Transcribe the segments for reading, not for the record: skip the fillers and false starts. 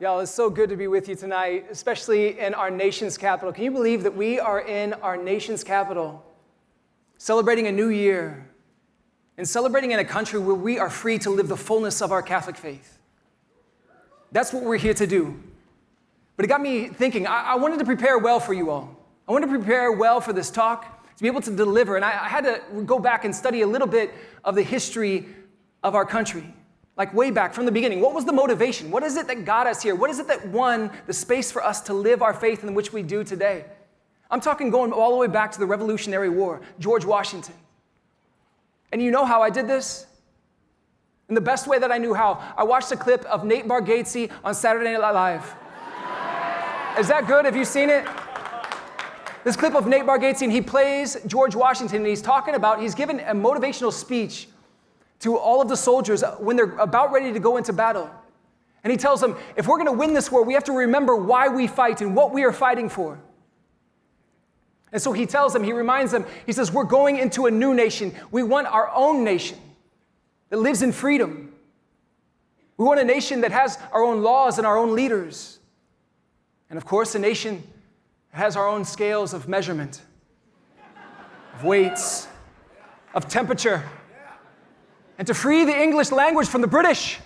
Y'all, it's so good to be with you tonight, especially in our nation's capital. Can you believe that we are in our nation's capital, celebrating a new year, and celebrating in a country where we are free to live the fullness of our Catholic faith? That's what we're here to do. But it got me thinking, I wanted to prepare well for you all. I wanted to prepare well for this talk, to be able to deliver, and I had to go back and study a little bit of the history of our country. Like way back from the beginning. What was the motivation? What is it that got us here? What is it that won the space for us to live our faith in which we do today? I'm talking going all the way back to the Revolutionary War, George Washington. And you know how I did this? In the best way that I knew how. I watched a clip of Nate Bargatze on Saturday Night Live. Is that good? Have you seen it? This clip of Nate Bargatze, and he plays George Washington, and he's given a motivational speech to all of the soldiers when they're about ready to go into battle. And he tells them, if we're going to win this war, we have to remember why we fight and what we are fighting for. And so he tells them, he reminds them, he says, we're going into a new nation. We want our own nation that lives in freedom. We want a nation that has our own laws and our own leaders. And of course, a nation that has our own scales of measurement, of weights, of temperature, and to free the English language from the British.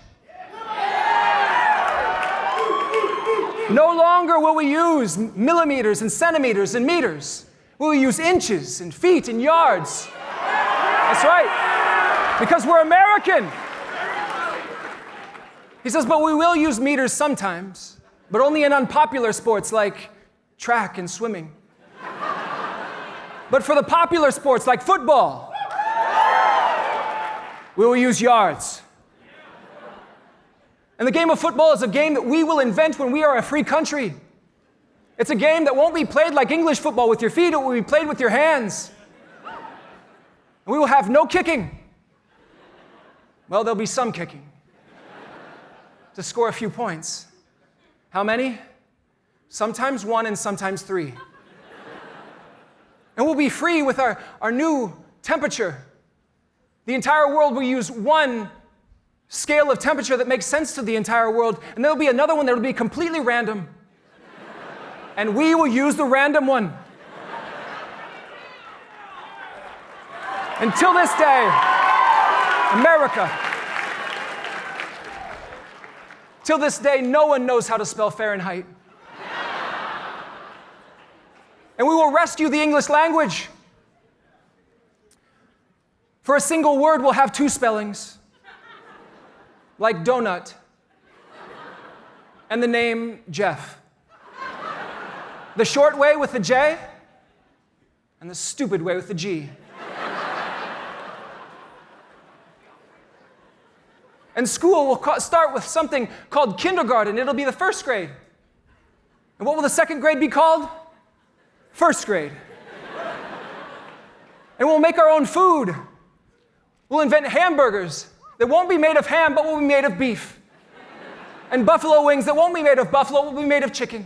No longer will we use millimeters and centimeters and meters. We will use inches and feet and yards. That's right, because we're American. He says, but we will use meters sometimes, but only in unpopular sports like track and swimming. But for the popular sports like football, we will use yards. And the game of football is a game that we will invent when we are a free country. It's a game that won't be played like English football with your feet, it will be played with your hands. And we will have no kicking. Well, there'll be some kicking to score a few points. How many? Sometimes 1 and sometimes 3. And we'll be free with our new temperature. The entire world will use one scale of temperature that makes sense to the entire world, and there'll be another one that will be completely random. And we will use the random one. Until this day, America, till this day, no one knows how to spell Fahrenheit. And we will rescue the English language. For a single word, we'll have 2 spellings, like donut and the name Jeff. The short way with the J and the stupid way with the G. And school will start with something called kindergarten. It'll be the first grade. And what will the second grade be called? First grade. And we'll make our own food. We'll invent hamburgers that won't be made of ham, but will be made of beef. And buffalo wings that won't be made of buffalo, will be made of chicken.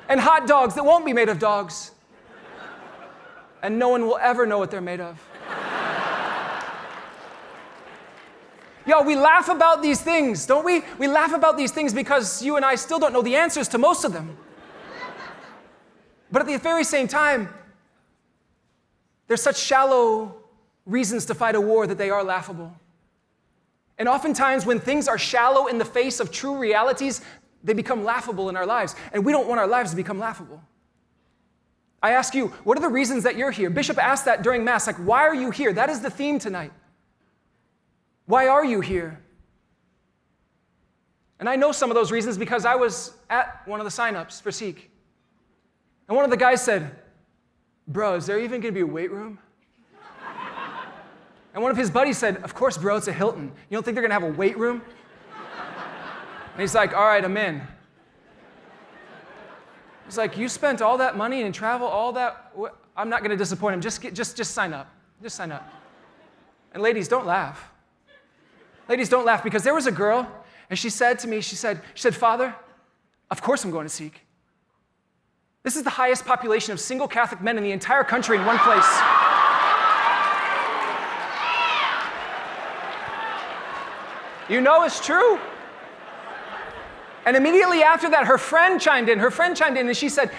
And hot dogs that won't be made of dogs. And no one will ever know what they're made of. Yo, we laugh about these things, don't we? We laugh about these things because you and I still don't know the answers to most of them. But at the very same time, there's such shallow reasons to fight a war that they are laughable. And oftentimes when things are shallow in the face of true realities, they become laughable in our lives. And we don't want our lives to become laughable. I ask you, what are the reasons that you're here? Bishop asked that during Mass, like, why are you here? That is the theme tonight. Why are you here? And I know some of those reasons because I was at one of the sign-ups for SEEK. And one of the guys said, bro, is there even going to be a weight room? And one of his buddies said, of course, bro, it's a Hilton. You don't think they're going to have a weight room? And he's like, all right, I'm in. He's like, you spent all that money and travel, all that. I'm not going to disappoint him. Just sign up. Just sign up. And ladies, don't laugh. Ladies, don't laugh, because there was a girl, and she said to me, she said, Father, of course I'm going to SEEK. This is the highest population of single Catholic men in the entire country in one place. You know it's true. And immediately after that, her friend chimed in. And she said,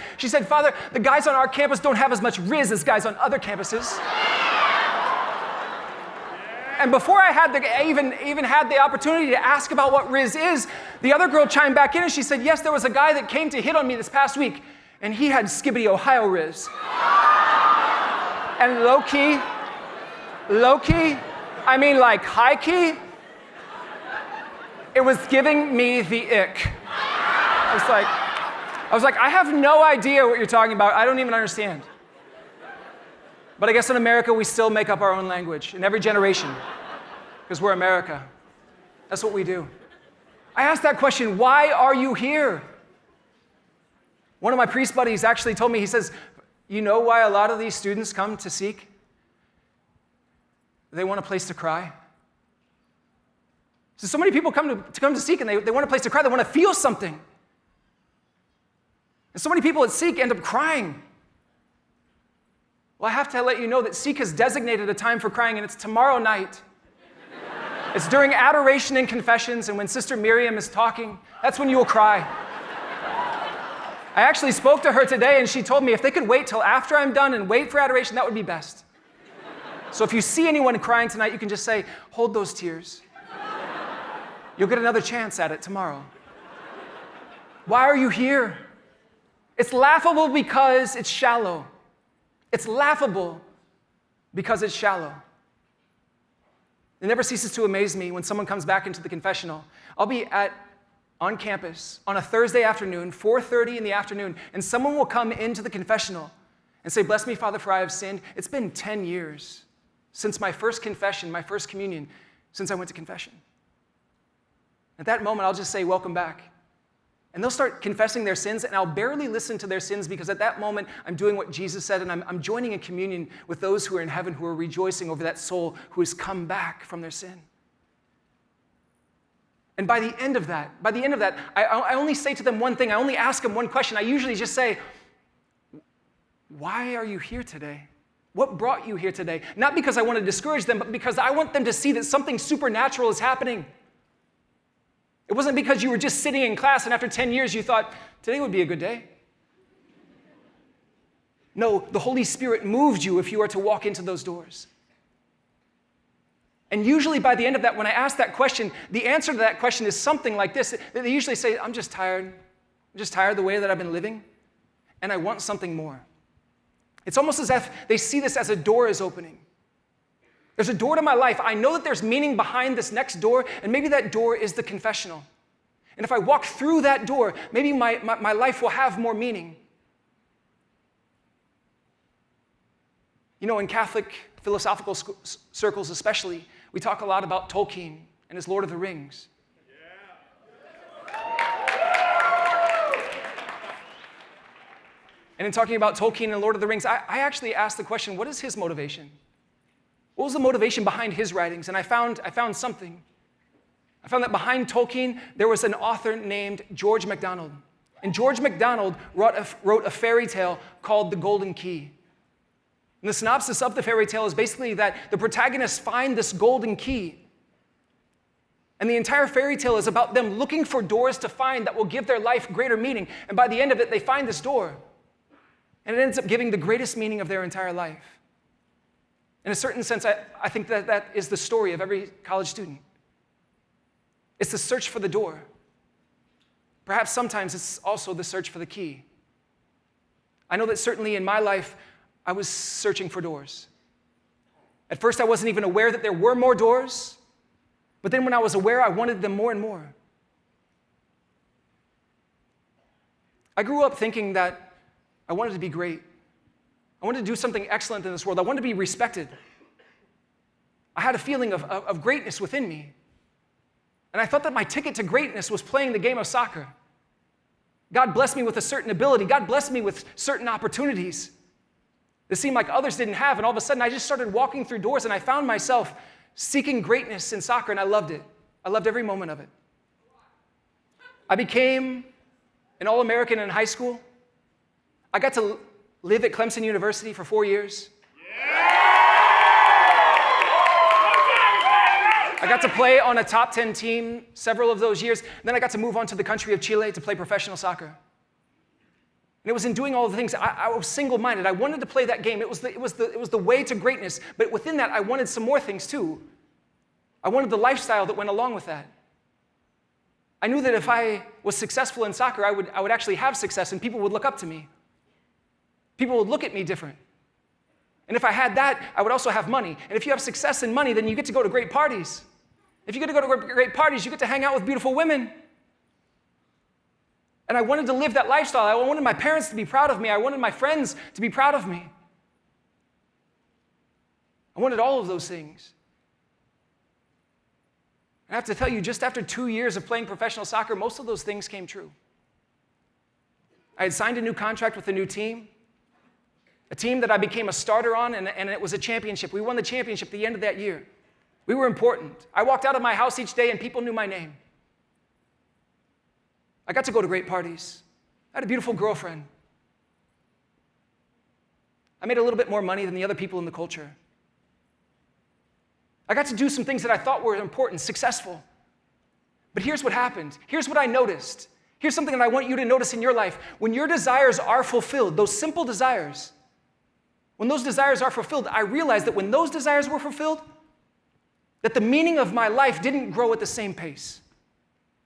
Father, the guys on our campus don't have as much riz as guys on other campuses. And before I even had the opportunity to ask about what riz is, the other girl chimed back in and she said, yes, there was a guy that came to hit on me this past week, and he had Skibbity Ohio riz. And low key, I mean like high key, it was giving me the ick. I was like, I have no idea what you're talking about. I don't even understand. But I guess in America, we still make up our own language in every generation because we're America. That's what we do. I asked that question, why are you here? One of my priest buddies actually told me, he says, you know why a lot of these students come to Seek? They want a place to cry. So many people come to Seek and they want a place to cry. They want to feel something. And so many people at Seek end up crying. Well, I have to let you know that Seek has designated a time for crying, and it's tomorrow night. It's during adoration and confessions, and when Sister Miriam is talking, that's when you will cry. I actually spoke to her today, and she told me if they could wait till after I'm done and wait for adoration, that would be best. So if you see anyone crying tonight, you can just say, hold those tears. You'll get another chance at it tomorrow. Why are you here? It's laughable because it's shallow. It's laughable because it's shallow. It never ceases to amaze me when someone comes back into the confessional. I'll be on campus on a Thursday afternoon, 4:30 in the afternoon, and someone will come into the confessional and say, bless me, Father, for I have sinned. It's been 10 years since my first confession, my first communion, since I went to confession. At that moment, I'll just say, welcome back. And they'll start confessing their sins, and I'll barely listen to their sins because at that moment, I'm doing what Jesus said, and I'm joining in communion with those who are in heaven who are rejoicing over that soul who has come back from their sin. And by the end of that, I only say to them one thing. I only ask them one question. I usually just say, why are you here today? What brought you here today? Not because I want to discourage them, but because I want them to see that something supernatural is happening. It wasn't because you were just sitting in class and after 10 years you thought, today would be a good day. No, the Holy Spirit moved you if you are to walk into those doors. And usually by the end of that, when I ask that question, the answer to that question is something like this. They usually say, I'm just tired. I'm just tired of the way that I've been living, and I want something more. It's almost as if they see this as a door is opening. There's a door to my life. I know that there's meaning behind this next door, and maybe that door is the confessional. And if I walk through that door, maybe my life will have more meaning. You know, in Catholic philosophical circles especially, we talk a lot about Tolkien and his Lord of the Rings. And in talking about Tolkien and Lord of the Rings, I actually asked the question, what is his motivation? What was the motivation behind his writings? And I found something. I found that behind Tolkien, there was an author named George MacDonald. And George MacDonald wrote a fairy tale called The Golden Key. And the synopsis of the fairy tale is basically that the protagonists find this golden key. And the entire fairy tale is about them looking for doors to find that will give their life greater meaning. And by the end of it, they find this door. And it ends up giving the greatest meaning of their entire life. In a certain sense, I think that is the story of every college student. It's the search for the door. Perhaps sometimes it's also the search for the key. I know that certainly in my life, I was searching for doors. At first, I wasn't even aware that there were more doors, but then when I was aware, I wanted them more and more. I grew up thinking that I wanted to be great. I wanted to do something excellent in this world. I wanted to be respected. I had a feeling of greatness within me. And I thought that my ticket to greatness was playing the game of soccer. God blessed me with a certain ability. God blessed me with certain opportunities that seemed like others didn't have. And all of a sudden, I just started walking through doors, and I found myself seeking greatness in soccer, and I loved it. I loved every moment of it. I became an All-American in high school. I got to live at Clemson University for 4 years. I got to play on a top 10 team several of those years. Then I got to move on to the country of Chile to play professional soccer. And it was in doing all the things, I was single-minded. I wanted to play that game. It was the way to greatness. But within that, I wanted some more things too. I wanted the lifestyle that went along with that. I knew that if I was successful in soccer, I would actually have success and people would look up to me. People would look at me different. And if I had that, I would also have money. And if you have success and money, then you get to go to great parties. If you get to go to great parties, you get to hang out with beautiful women. And I wanted to live that lifestyle. I wanted my parents to be proud of me. I wanted my friends to be proud of me. I wanted all of those things. And I have to tell you, just after 2 years of playing professional soccer, most of those things came true. I had signed a new contract with a new team, a team that I became a starter on, and it was a championship. We won the championship at the end of that year. We were important. I walked out of my house each day, and people knew my name. I got to go to great parties. I had a beautiful girlfriend. I made a little bit more money than the other people in the culture. I got to do some things that I thought were important, successful. But here's what happened. Here's what I noticed. Here's something that I want you to notice in your life. When your desires are fulfilled, those simple desires, when those desires are fulfilled, I realized that when those desires were fulfilled, that the meaning of my life didn't grow at the same pace.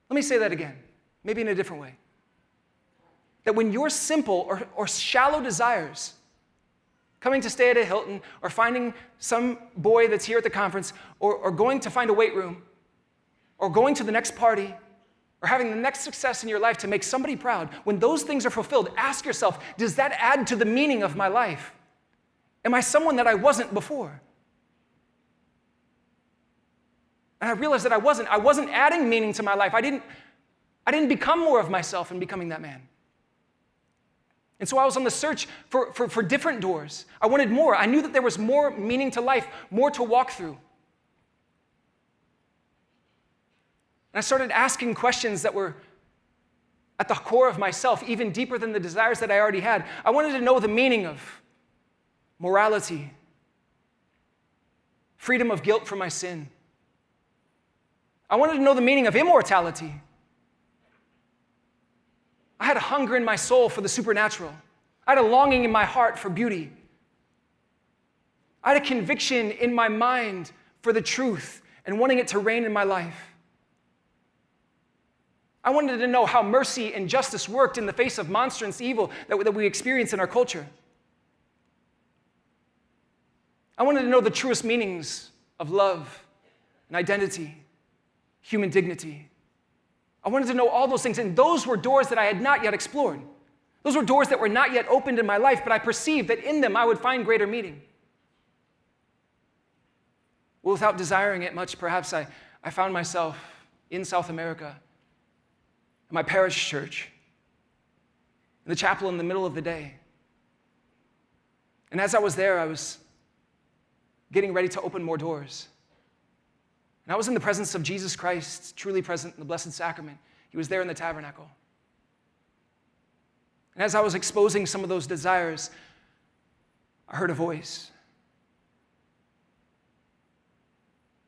Let me say that again, maybe in a different way. That when your simple or shallow desires, coming to stay at a Hilton, or finding some boy that's here at the conference, or going to find a weight room, or going to the next party, or having the next success in your life to make somebody proud, when those things are fulfilled, ask yourself, does that add to the meaning of my life? Am I someone that I wasn't before? And I realized that I wasn't. I wasn't adding meaning to my life. I didn't become more of myself in becoming that man. And so I was on the search for different doors. I wanted more. I knew that there was more meaning to life, more to walk through. And I started asking questions that were at the core of myself, even deeper than the desires that I already had. I wanted to know the meaning of morality, freedom of guilt from my sin. I wanted to know the meaning of immortality. I had a hunger in my soul for the supernatural. I had a longing in my heart for beauty. I had a conviction in my mind for the truth and wanting it to reign in my life. I wanted to know how mercy and justice worked in the face of monstrous evil that we experience in our culture. I wanted to know the truest meanings of love and identity, human dignity. I wanted to know all those things, and those were doors that I had not yet explored. Those were doors that were not yet opened in my life, but I perceived that in them I would find greater meaning. Well, without desiring it much, perhaps I found myself in South America, at my parish church, in the chapel in the middle of the day. And as I was there, I was getting ready to open more doors. And I was in the presence of Jesus Christ, truly present in the Blessed Sacrament. He was there in the tabernacle. And as I was exposing some of those desires, I heard a voice.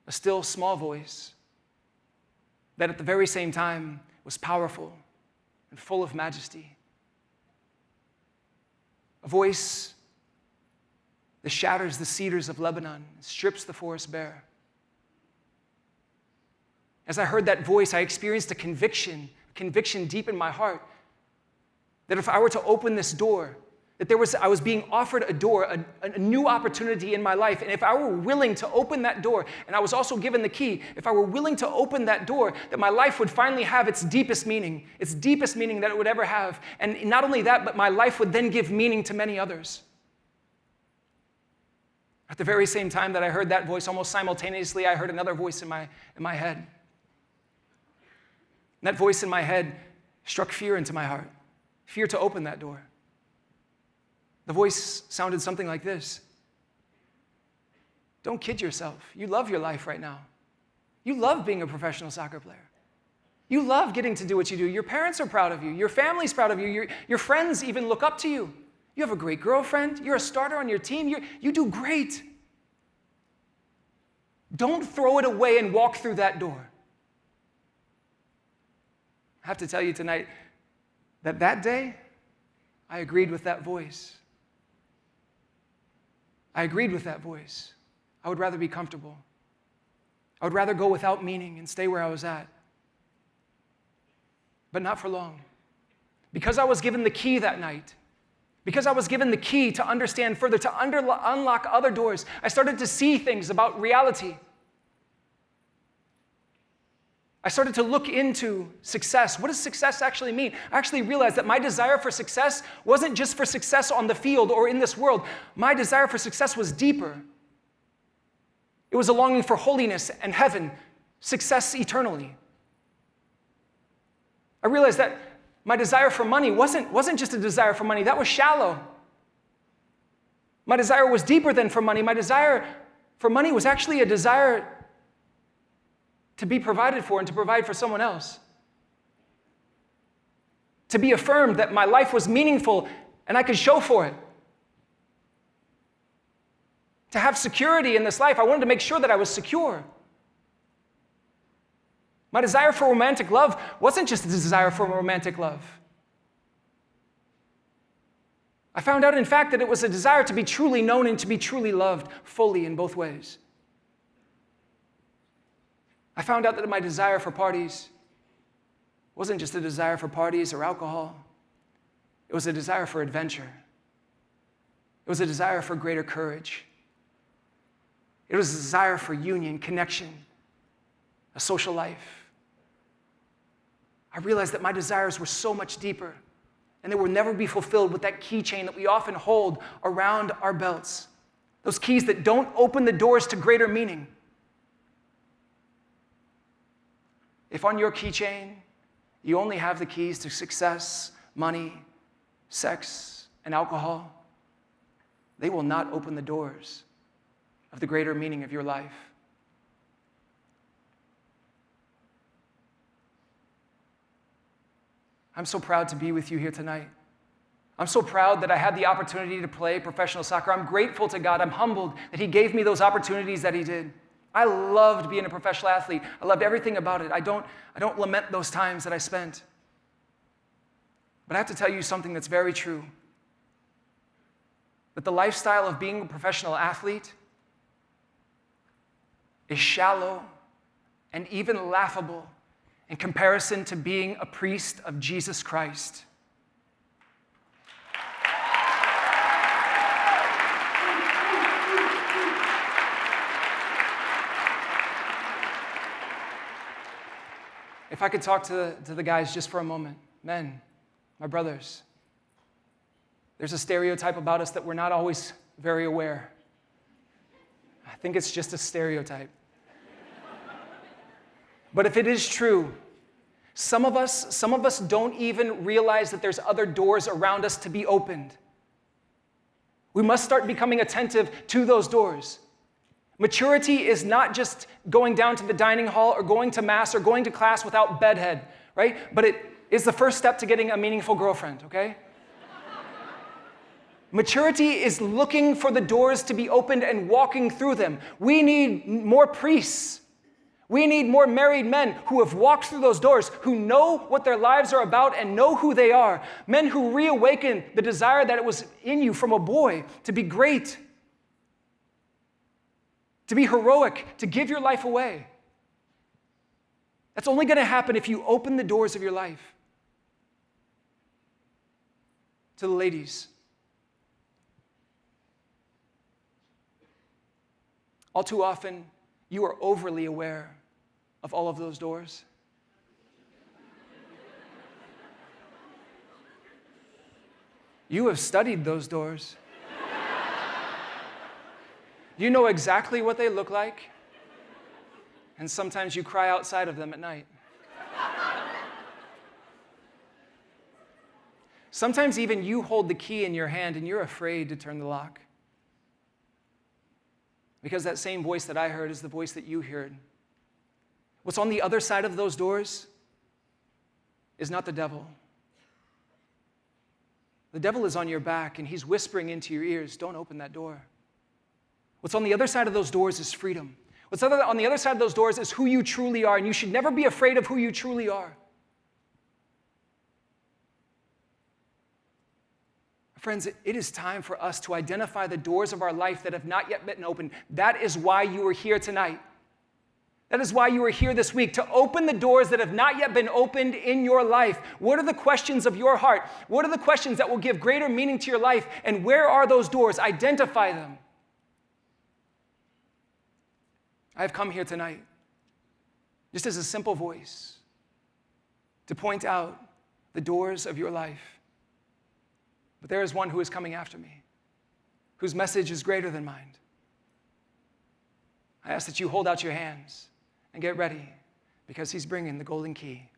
A still, small voice that at the very same time was powerful and full of majesty. A voice that shatters the cedars of Lebanon and strips the forest bare. As I heard that voice, I experienced a conviction deep in my heart that if I were to open this door, that I was being offered a door, a new opportunity in my life. And if I were willing to open that door, and I was also given the key, if I were willing to open that door, that my life would finally have its deepest meaning that it would ever have. And not only that, but my life would then give meaning to many others. At the very same time that I heard that voice, almost simultaneously, I heard another voice in my head. And that voice in my head struck fear into my heart, fear to open that door. The voice sounded something like this. Don't kid yourself. You love your life right now. You love being a professional soccer player. You love getting to do what you do. Your parents are proud of you. Your family's proud of you. Your friends even look up to you. You have a great girlfriend. You're a starter on your team. You do great. Don't throw it away and walk through that door. I have to tell you tonight that that day, I agreed with that voice. I agreed with that voice. I would rather be comfortable. I would rather go without meaning and stay where I was at. But not for long. Because I was given the key that night, because I was given the key to understand further, to unlock other doors, I started to see things about reality. I started to look into success. What does success actually mean? I actually realized that my desire for success wasn't just for success on the field or in this world. My desire for success was deeper. It was a longing for holiness and heaven, success eternally. I realized that my desire for money wasn't just a desire for money. That was shallow. My desire was deeper than for money. My desire for money was actually a desire to be provided for and to provide for someone else. To be affirmed that my life was meaningful and I could show for it. To have security in this life, I wanted to make sure that I was secure. My desire for romantic love wasn't just a desire for romantic love. I found out, in fact, that it was a desire to be truly known and to be truly loved fully in both ways. I found out that my desire for parties wasn't just a desire for parties or alcohol. It was a desire for adventure. It was a desire for greater courage. It was a desire for union, connection, a social life. I realized that my desires were so much deeper, and they will never be fulfilled with that keychain that we often hold around our belts. Those keys that don't open the doors to greater meaning. If on your keychain, you only have the keys to success, money, sex, and alcohol, they will not open the doors of the greater meaning of your life. I'm so proud to be with you here tonight. I'm so proud that I had the opportunity to play professional soccer. I'm grateful to God. I'm humbled that He gave me those opportunities that He did. I loved being a professional athlete. I loved everything about it. I don't lament those times that I spent. But I have to tell you something that's very true. That the lifestyle of being a professional athlete is shallow and even laughable in comparison to being a priest of Jesus Christ. If I could talk to the guys just for a moment. Men, my brothers, there's a stereotype about us that we're not always very aware. I think it's just a stereotype. But if it is true, some of us don't even realize that there's other doors around us to be opened. We must start becoming attentive to those doors. Maturity is not just going down to the dining hall or going to mass or going to class without bedhead, right? But it is the first step to getting a meaningful girlfriend, okay? Maturity is looking for the doors to be opened and walking through them. We need more priests. We need more married men who have walked through those doors, who know what their lives are about and know who they are. Men who reawaken the desire that it was in you from a boy to be great, to be heroic, to give your life away. That's only going to happen if you open the doors of your life. To the ladies, all too often, you are overly aware of all of those doors. You have studied those doors. You know exactly what they look like, and sometimes you cry outside of them at night. Sometimes even you hold the key in your hand and you're afraid to turn the lock. Because that same voice that I heard is the voice that you heard. What's on the other side of those doors is not the devil. The devil is on your back and he's whispering into your ears, don't open that door. What's on the other side of those doors is freedom. What's on the other side of those doors is who you truly are, and you should never be afraid of who you truly are. Friends, it is time for us to identify the doors of our life that have not yet been opened. That is why you are here tonight. That is why you are here this week, to open the doors that have not yet been opened in your life. What are the questions of your heart? What are the questions that will give greater meaning to your life? And where are those doors? Identify them. I have come here tonight, just as a simple voice, to point out the doors of your life. But there is one who is coming after me, whose message is greater than mine. I ask that you hold out your hands and get ready, because he's bringing the golden key.